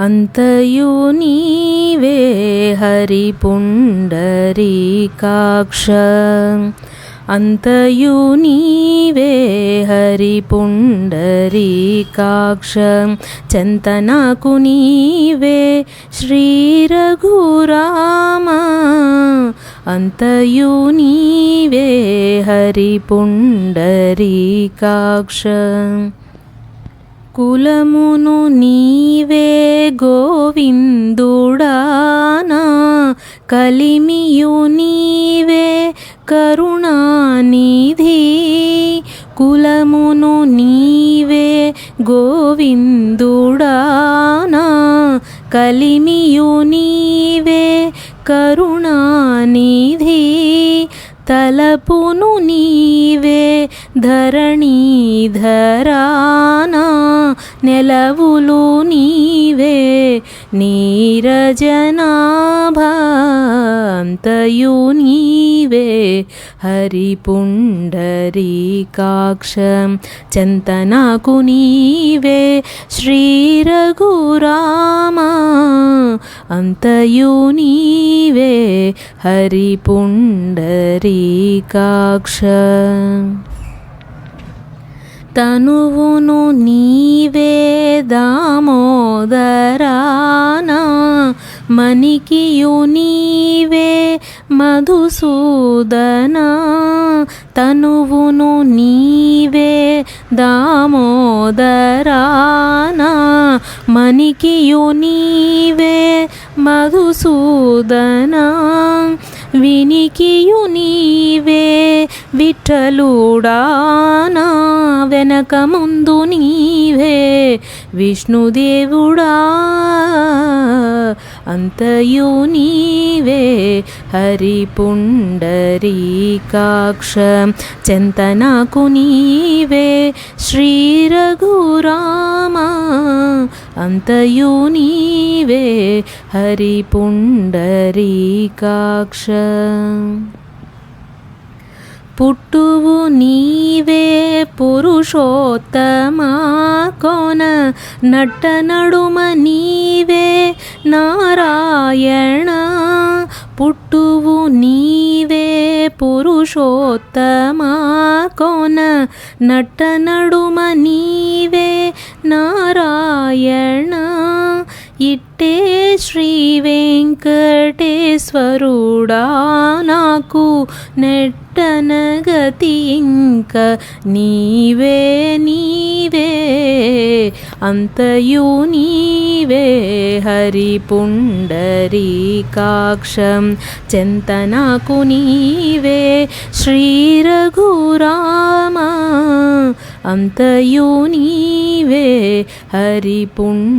అంతయు నీవే హరి పుండరీకాక్ష అంతయు నీవే హరి పుండరీకాక్ష చెంతనాకు నీవే శ్రీ రఘురామ అంతయు నీవే హరి పుండరీకాక్ష కులమును నీవే గోవిందుడానా కలిమియు నీవే కరుణానిధి కులమును నీవే గోవిందుడానా కలిమియు నీవే కరుణానిధి తలపును నీవే ధరణీధరానా నెలవులు నీవే నీరజనాభాంతయు నీవే హరి పుండరీకాక్ష చెంతనాకు నీవే శ్రీ రఘురామ అంతయు నీవే హరి పుండరీకాక్ష తనువును నీవే దామోదరానా మణికియు నీవే మధుసూదనా తనువును నీవే దామోదరానా మణికియు నీవే మధుసూదనా వినికియు నీవే విఠలుడానా వెనక ముందు నీవే విష్ణుదేవుడా అంతయు నీవే హరి పుండరీకాక్ష చెంతనాకు నీవే శ్రీ రఘురామ అంతయు నీవే హరి పుండరీకాక్ష పుట్టువు నీవే పురుషోత్తమా కోన నట్ట నడుమ నీవే నారాయణ పుట్టువు నీవే పురుషోత్తమా కోన నట్ట నడుమ నీవే నారాయణ ఇట్టే శ్రీ వెంకటేశ్వరుడా నాకు నెట్టనగతి ఇంక నీవే నీవే అంతయు నీవే హరి పుండరీకాక్షం చెంతనాకు నీవే శ్రీ రఘురామ అంతయు నీవే హరి పుండరీకాక్ష